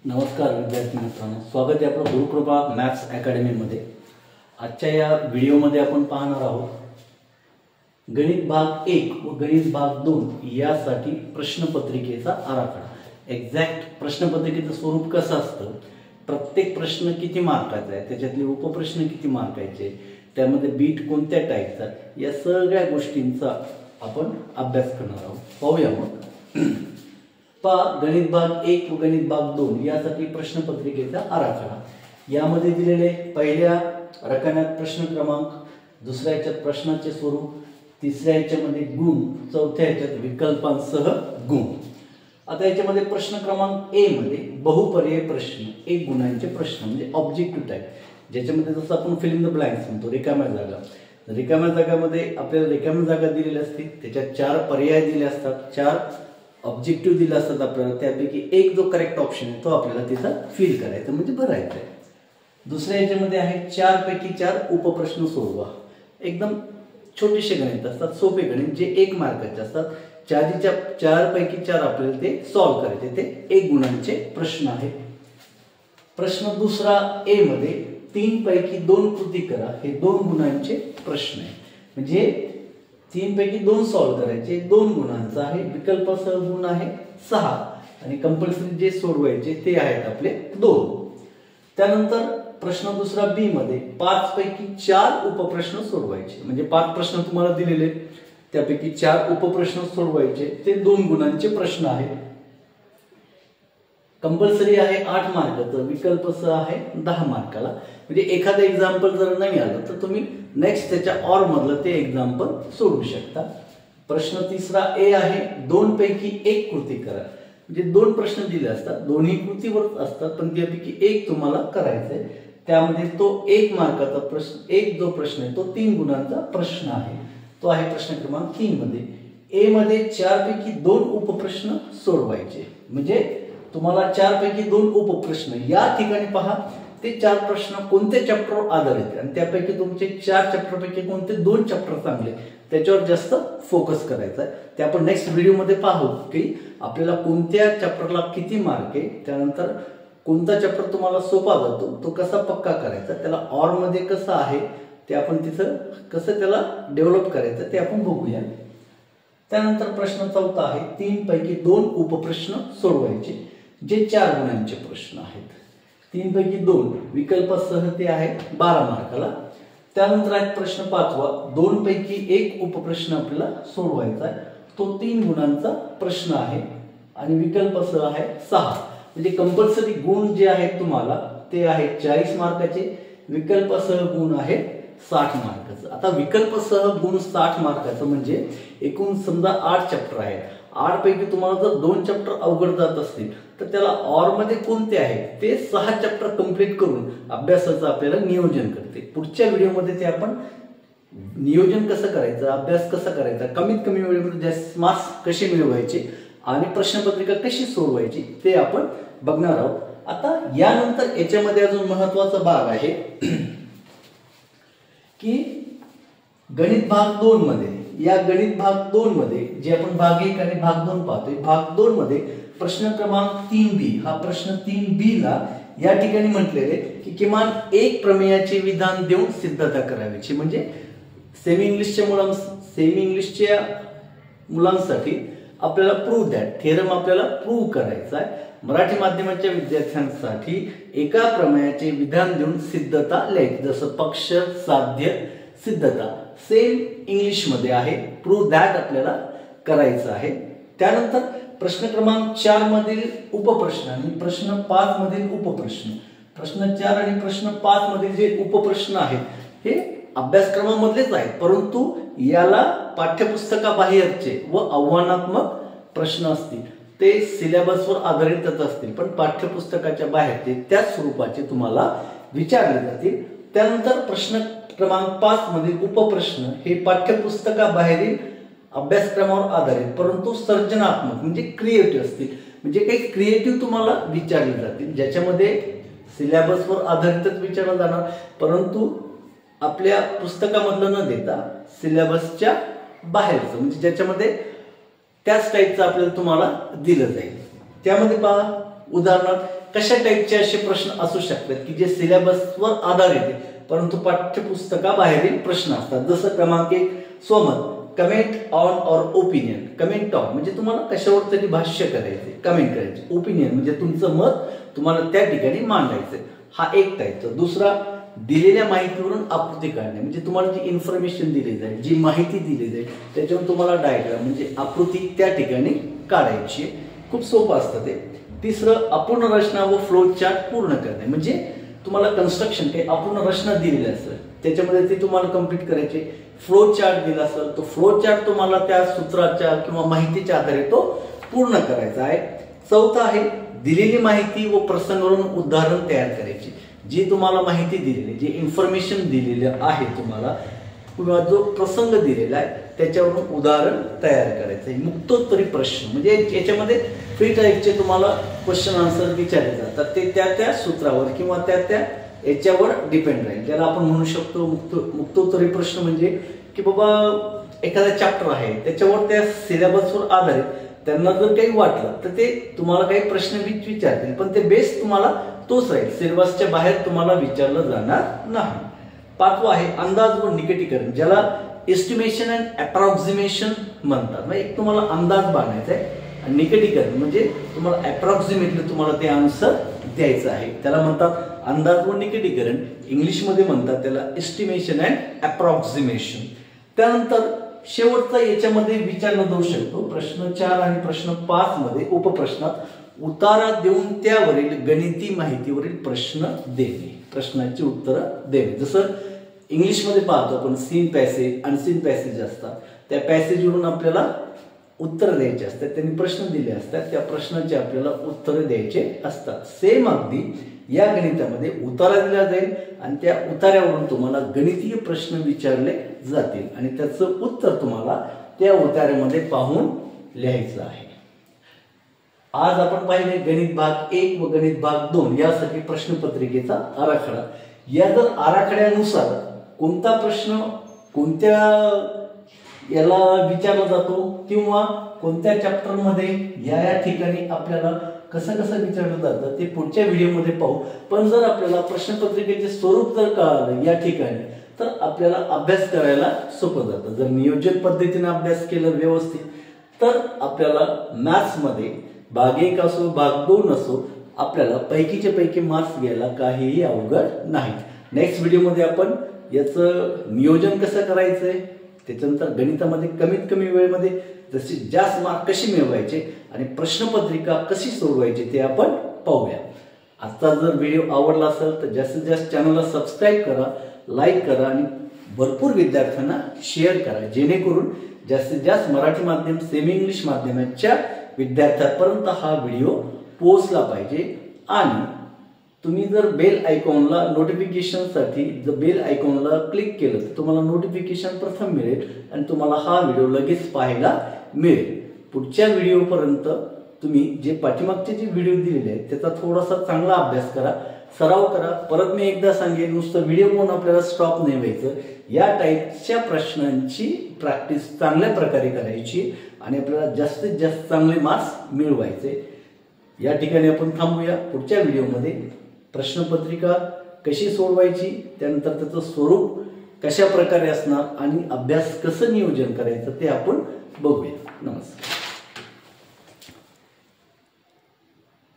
नमस्कार विद्यार्थी मित्रांनो, स्वागत आहे आपलं गुरुकृपा मॅथ्स अकॅडमीमध्ये। आजच्या या व्हिडिओमध्ये आपण पाहणार आहोत गणित भाग 1 व गणित भाग 2 यासाठी प्रश्नपत्रिकेचा आराखडा। एक्झॅक्ट प्रश्नपत्रिकेचं स्वरूप कसं असतं, प्रत्येक प्रश्न किती मार्काचा आहे, त्याच्यातले उपप्रश्न किती मार्काचे, त्यामध्ये बीट कोणत्या टाईपचा, या सगळ्या गोष्टींचा आपण अभ्यास करणार आहोत। पाहूया मग। गणित भाग 1 व गणित भाग 2 यासाठी प्रश्नपत्रिकेचा आराखडा। यामध्ये दिलेले पहिल्या रकान्यात प्रश्न क्रमांक, दुसऱ्या ह्याच्यात प्रश्नाचे स्वरूप, तिसऱ्या ह्याच्यामध्ये गुण, चौथ्या ह्याच्यात विकल्पांसह गुण। आता याच्यामध्ये प्रश्न क्रमांक ए मध्ये बहुपर्याय प्रश्न, एक गुणांचे प्रश्न म्हणजे ऑब्जेक्टिव्ह टाइप, ज्याच्यामध्ये जसं आपण फिल इन द ब्लँक्स म्हणतो, रिकाम्या जागा। रिकाम्या जागामध्ये आपल्याला रिकाम्या जागा दिलेल्या असतील, त्याच्यात 4 पर्याय दिले असतात, 4 ऑब्जेक्टिव्ह दिले असतात आपल्याला, त्यापैकी एक जो करेक्ट ऑप्शन आहे तो आपल्याला तिथं फिल करायचा म्हणजे भरायचा आहे। दुसऱ्या याच्यामध्ये आहे 4 पैकी 4 उपप्रश्न सोडवा। एकदम छोटेसे गणित असतात, सोपे गणित जे 1 मार्काचे असतात। 4 पैकी 4 आपल्याला ते सॉल्व्ह करायचे, ते 1 गुणांचे प्रश्न आहे। प्रश्न दुसरा ए मध्ये 3 पैकी 2 कृती करा, हे 2 गुणांचे प्रश्न आहे। म्हणजे 3 पैकी 2 सॉल्व्ह करायचे, 2 गुणांचा आहे, विकल्पासह गुण आहे 6 आणि कंपल्सरी जे सोडवायचे ते आहेत आपले 2। त्यानंतर प्रश्न दुसरा बी मध्ये 5 पैकी 4 उपप्रश्न सोडवायचे, म्हणजे 5 प्रश्न तुम्हाला दिलेले, त्यापैकी 4 उपप्रश्न सोडवायचे, ते 2 गुणांचे प्रश्न आहेत। कंपल्सरी आहे 8 मार्काचं, विकल्पासह आहे 10 मार्काला। म्हणजे एखादं एक्झाम्पल जर नाही आलं तर तुम्ही नेक्स्ट त्याच्या ऑर मधलं ते एक्झाम्पल सोडवू शकता। प्रश्न तिसरा ए आहे 2 पैकी 1 कृती करा, म्हणजे 2 प्रश्न दिले असतात, दोन्ही कृतीवर असतात, पण त्यापैकी 1 तुम्हाला करायचा आहे। त्यामध्ये तो 1 मार्काचा प्रश्न, एक जो प्रश्न आहे तो 3 गुणांचा प्रश्न आहे, तो आहे प्रश्न क्रमांक 3 मध्ये। ए मध्ये 4 पैकी 2 उपप्रश्न सोडवायचे, म्हणजे तुम्हाला 4 पैकी 2 उपप्रश्न, या ठिकाणी पहा ते 4 प्रश्न कोणत्या चॅप्टरवर आधारित, आणि त्यापैकी तुमचे 4 चॅप्टरपैकी कोणते 2 चॅप्टर चांगले, त्याच्यावर जास्त फोकस करायचा आहे। ते आपण नेक्स्ट व्हिडिओमध्ये पाहू की आपल्याला कोणत्या चॅप्टरला किती मार्क आहे, त्यानंतर कोणता चॅप्टर तुम्हाला सोपा जातो तो कसा पक्का करायचा, त्याला ऑर मध्ये कसं आहे ते आपण तिथं कसं त्याला डेव्हलप करायचं ते आपण बघूया। त्यानंतर प्रश्न चौथा आहे 3 पैकी 2 उपप्रश्न सोडवायचे, जे 4 गुणांचे प्रश्न आहेत। 3 पैकी 2 विकल्पासह ते आहे 12 मार्काला। त्यानंतर आहे प्रश्न 5वा 2 पैकी 1 उपप्रश्न आपल्याला सोडवायचा आहे, तो 3 गुणांचा प्रश्न आहे आणि विकल्पासह आहे 6। म्हणजे कंपल्सरी गुण जे आहेत तुम्हाला ते आहेत 40 मार्काचे, विकल्पासह गुण आहे 60 मार्काचं। आता विकल्पासह गुण 60 मार्काचं म्हणजे एकूण समजा 8 चॅप्टर आहेत, 8 पैकी तुम्हाला जर 2 चॅप्टर अवघड जात असतील तर त्याला ऑर मध्ये कोणते आहेत ते 6 चॅप्टर कंप्लीट करून अभ्यासाचं आपल्याला नियोजन करते। पुढच्या व्हिडिओमध्ये ते आपण नियोजन कसं करायचं, अभ्यास कसा करायचा, कमीत कमी वेळेमध्ये जास्त मार्क्स कसे मिळवायचे आणि प्रश्नपत्रिका कशी सोडवायची ते आपण बघणार आहोत। आता यानंतर याच्यामध्ये अजून महत्वाचा भाग आहे की गणित भाग 2 मध्ये, या गणित भाग 2 मध्ये जे आपण भाग 1 आणि भाग 2 पाहतोय, भाग 2 मध्ये प्रश्न क्रमांक 3B, हा प्रश्न 3B ला या ठिकाणी म्हटलेले की किमान 1 प्रमेयाचे विधान देऊन सिद्धता करावीची, म्हणजे सेमी इंग्लिशच्या मुलांसाठी आपल्याला प्रूव्ह दॅट थेरम आपल्याला प्रूव्ह करायचा आहे। मराठी माध्यमाच्या विद्यार्थ्यांसाठी एका प्रमेयाचे विधान देऊन सिद्धता लिहायची, जसं पक्ष, साध्य, सिद्धता सेम इंग्लिश मध्ये आहे, प्रूव्ह दॅट आपल्याला करायचं आहे। त्यानंतर प्रश्न क्रमांक 4 मधील उपप्रश्न आणि प्रश्न 5 मधील उपप्रश्न, प्रश्न 4 आणि प्रश्न 5 मधील जे उपप्रश्न आहेत हे अभ्यासक्रमामधलेच आहेत, परंतु याला पाठ्यपुस्तकाबाहेरचे व आव्हानात्मक प्रश्न असतील, ते सिलेबसवर आधारितच असतील, पण पाठ्यपुस्तकाच्या बाहेरचे त्याच स्वरूपाचे तुम्हाला विचारले जातील। त्यानंतर प्रश्न क्रमांक 5 मधील उपप्रश्न हे पाठ्यपुस्तकाबाहेरील अभ्यासक्रमावर आधारित परंतु सर्जनात्मक म्हणजे क्रिएटिव्ह असतील, म्हणजे काही क्रिएटिव्ह तुम्हाला विचारले जातील, ज्याच्यामध्ये सिलेबसवर आधारितच विचारलं जाणार, परंतु आपल्या पुस्तकामधलं न देता सिलेबसच्या बाहेरचं, म्हणजे ज्याच्यामध्ये त्याच टाईपचं आपल्याला तुम्हाला दिलं जाईल। त्यामध्ये पहा उदाहरणार्थ कशा टाईपचे असे प्रश्न असू शकतात की जे सिलेबसवर आधारित आहे परंतु पाठ्यपुस्तकाबाहेरील प्रश्न असतात. जसं क्रमांक 1 स्वमत, कमेंट ऑन और ओपिनियन. कमेंट ऑन म्हणजे तुम्हाला कशावर तरी भाष्य करायचे, कमेंट करायचे. ओपिनियन म्हणजे तुमचं मत तुम्हाला त्या ठिकाणी मांडायचं. हा एक टाईपचा. दुसरा दिलेल्या माहितीवरून आकृती काढणे म्हणजे तुम्हाला जी इन्फॉर्मेशन दिली जाईल, जी माहिती दिली जाईल त्याच्यावरून तुम्हाला डायग्राम म्हणजे आकृती त्या ठिकाणी काढायची. खूप सोपं असतं ते. तिसरं अपूर्ण रचना व फ्लो चार्ट पूर्ण करणे म्हणजे तुम्हाला कन्स्ट्रक्शन काही अपूर्ण रचना दिलेली असेल त्याच्यामध्ये ते तुम्हाला कंप्लीट करायचे. फ्लो चार्ट दिला असेल तो फ्लो चार्ट तुम्हाला त्या सूत्राच्या किंवा माहितीच्या आधारे तो पूर्ण करायचा आहे. चौथा आहे दिलेली माहिती व प्रसंगावरून उदाहरण तयार करायची. जी तुम्हाला माहिती दिलेली, जी इन्फॉर्मेशन दिलेलं आहे तुम्हाला किंवा जो प्रसंग दिलेला आहे त्याच्यावरून उदाहरण तयार करायचं आहे. मुक्तोत्तरी प्रश्न म्हणजे याच्यामध्ये फ्री टाईपचे तुम्हाला क्वेश्चन आन्सर विचारले जातात. ते त्या सूत्रावर किंवा त्या याच्यावर डिपेंड राहील. ज्याला आपण म्हणू शकतो मुक्तोत्तरी प्रश्न म्हणजे की बाबा एखादा चॅप्टर आहे त्याच्यावर त्या सिलेबसवर आधारित त्यांना जर काही वाटलं तर ते तुम्हाला काही प्रश्न विचारतील पण ते बेस तुम्हाला तोच राहील. सिलेबसच्या बाहेर तुम्हाला विचारलं जाणार नाही. पाचवा आहे अंदाज व निकटीकरण ज्याला एस्टिमेशन अँड अप्रॉक्सिमेशन म्हणतात. म्हणजे एक तुम्हाला अंदाज बांधायचा आहे आणि निकटीकरण म्हणजे तुम्हाला अप्रॉक्सिमेटली तुम्हाला ते आन्सर द्यायचं आहे. त्याला म्हणतात अंदाज व निकटीकरण. इंग्लिशमध्ये म्हणतात त्याला एस्टिमेशन अँड अप्रॉक्सिमेशन. त्यानंतर शेवटचा याच्यामध्ये विचारला जाऊ शकतो प्रश्न 4 आणि प्रश्न 5 मध्ये उपप्रश्नात उतारा देऊन त्यावरील गणिती माहितीवरील प्रश्न देणे, प्रश्नाची उत्तरं देणे. जसं इंग्लिशमध्ये पाहतो आपण सीन पॅसेज, अनसीन पॅसेज असतात. त्या पॅसेजवरून आपल्याला उत्तर द्यायचे असतात. त्यांनी प्रश्न दिले असतात त्या प्रश्नाचे आपल्याला उत्तर द्यायचे असतात. सेम अगदी या गणितामध्ये उतारा दिला जाईल आणि त्या उतार्यावरून तुम्हाला गणितीय प्रश्न विचारले जातील आणि त्याचं उत्तर तुम्हाला त्या उतार्यामध्ये पाहून लिहायचं आहे. आज आपण पाहिले गणित भाग 1 व गणित भाग 2 यासाठी प्रश्नपत्रिकेचा आराखडा. या जर आराखड्यानुसार कोणता प्रश्न कोणत्या याला विचारला जातो किंवा कोणत्या चॅप्टर मध्ये या ठिकाणी आपल्याला कसं विचारलं जातं ते पुढच्या व्हिडिओमध्ये पाहू. पण जर आपल्याला प्रश्नपत्रिकेचे स्वरूप जर कळालं या ठिकाणी तर आपल्याला अभ्यास करायला सोपं जातं. जर नियोजन पद्धतीने अभ्यास केला व्यवस्थित तर आपल्याला मॅथ्स मध्ये भाग 1 असो भाग 2 असो आपल्याला पैकीचे पैकी मार्क्स घ्यायला काहीही अवघड नाही. नेक्स्ट व्हिडिओमध्ये आपण याचं नियोजन कसं करायचंय, त्याच्यानंतर गणितामध्ये कमीत कमी वेळेमध्ये जास्तीत जास्त मार्क कशी मिळवायचे आणि प्रश्नपत्रिका कशी सोडवायची ते आपण पाहूया. आजचा जर व्हिडिओ आवडला असेल तर जास्तीत जास्त चॅनलला सबस्क्राईब करा, लाईक करा आणि भरपूर विद्यार्थ्यांना शेअर करा जेणेकरून जास्तीत जास्त मराठी माध्यम सेमी इंग्लिश माध्यमाच्या विद्यार्थ्यांपर्यंत हा व्हिडिओ पोहोचला पाहिजे. आणि तुम्ही जर बेल आयकॉनला नोटिफिकेशनसाठी जर बेल आयकॉनला क्लिक केलं तर तुम्हाला नोटिफिकेशन प्रथम मिळेल आणि तुम्हाला हा व्हिडिओ लगेच पाहायला मिळेल. पुढच्या व्हिडिओपर्यंत तुम्ही जे पाठीमागचे जे व्हिडिओ दिलेले आहेत त्याचा थोडासा चांगला अभ्यास करा, सराव करा. परत मी एकदा सांगेन नुसतं व्हिडिओ म्हणून आपल्याला स्टॉप नाही व्हायचं. या टाईपच्या प्रश्नांची प्रॅक्टिस चांगल्या प्रकारे करायची आणि आपल्याला जास्तीत जास्त चांगले मार्क्स मिळवायचे. या ठिकाणी आपण थांबूया. पुढच्या व्हिडिओमध्ये प्रश्नपत्रिका कशी सोडवायची, त्यानंतर त्याचं स्वरूप कशा प्रकारे असणार आणि अभ्यास कसं नियोजन करायचं ते आपण बघूया. नमस्कार.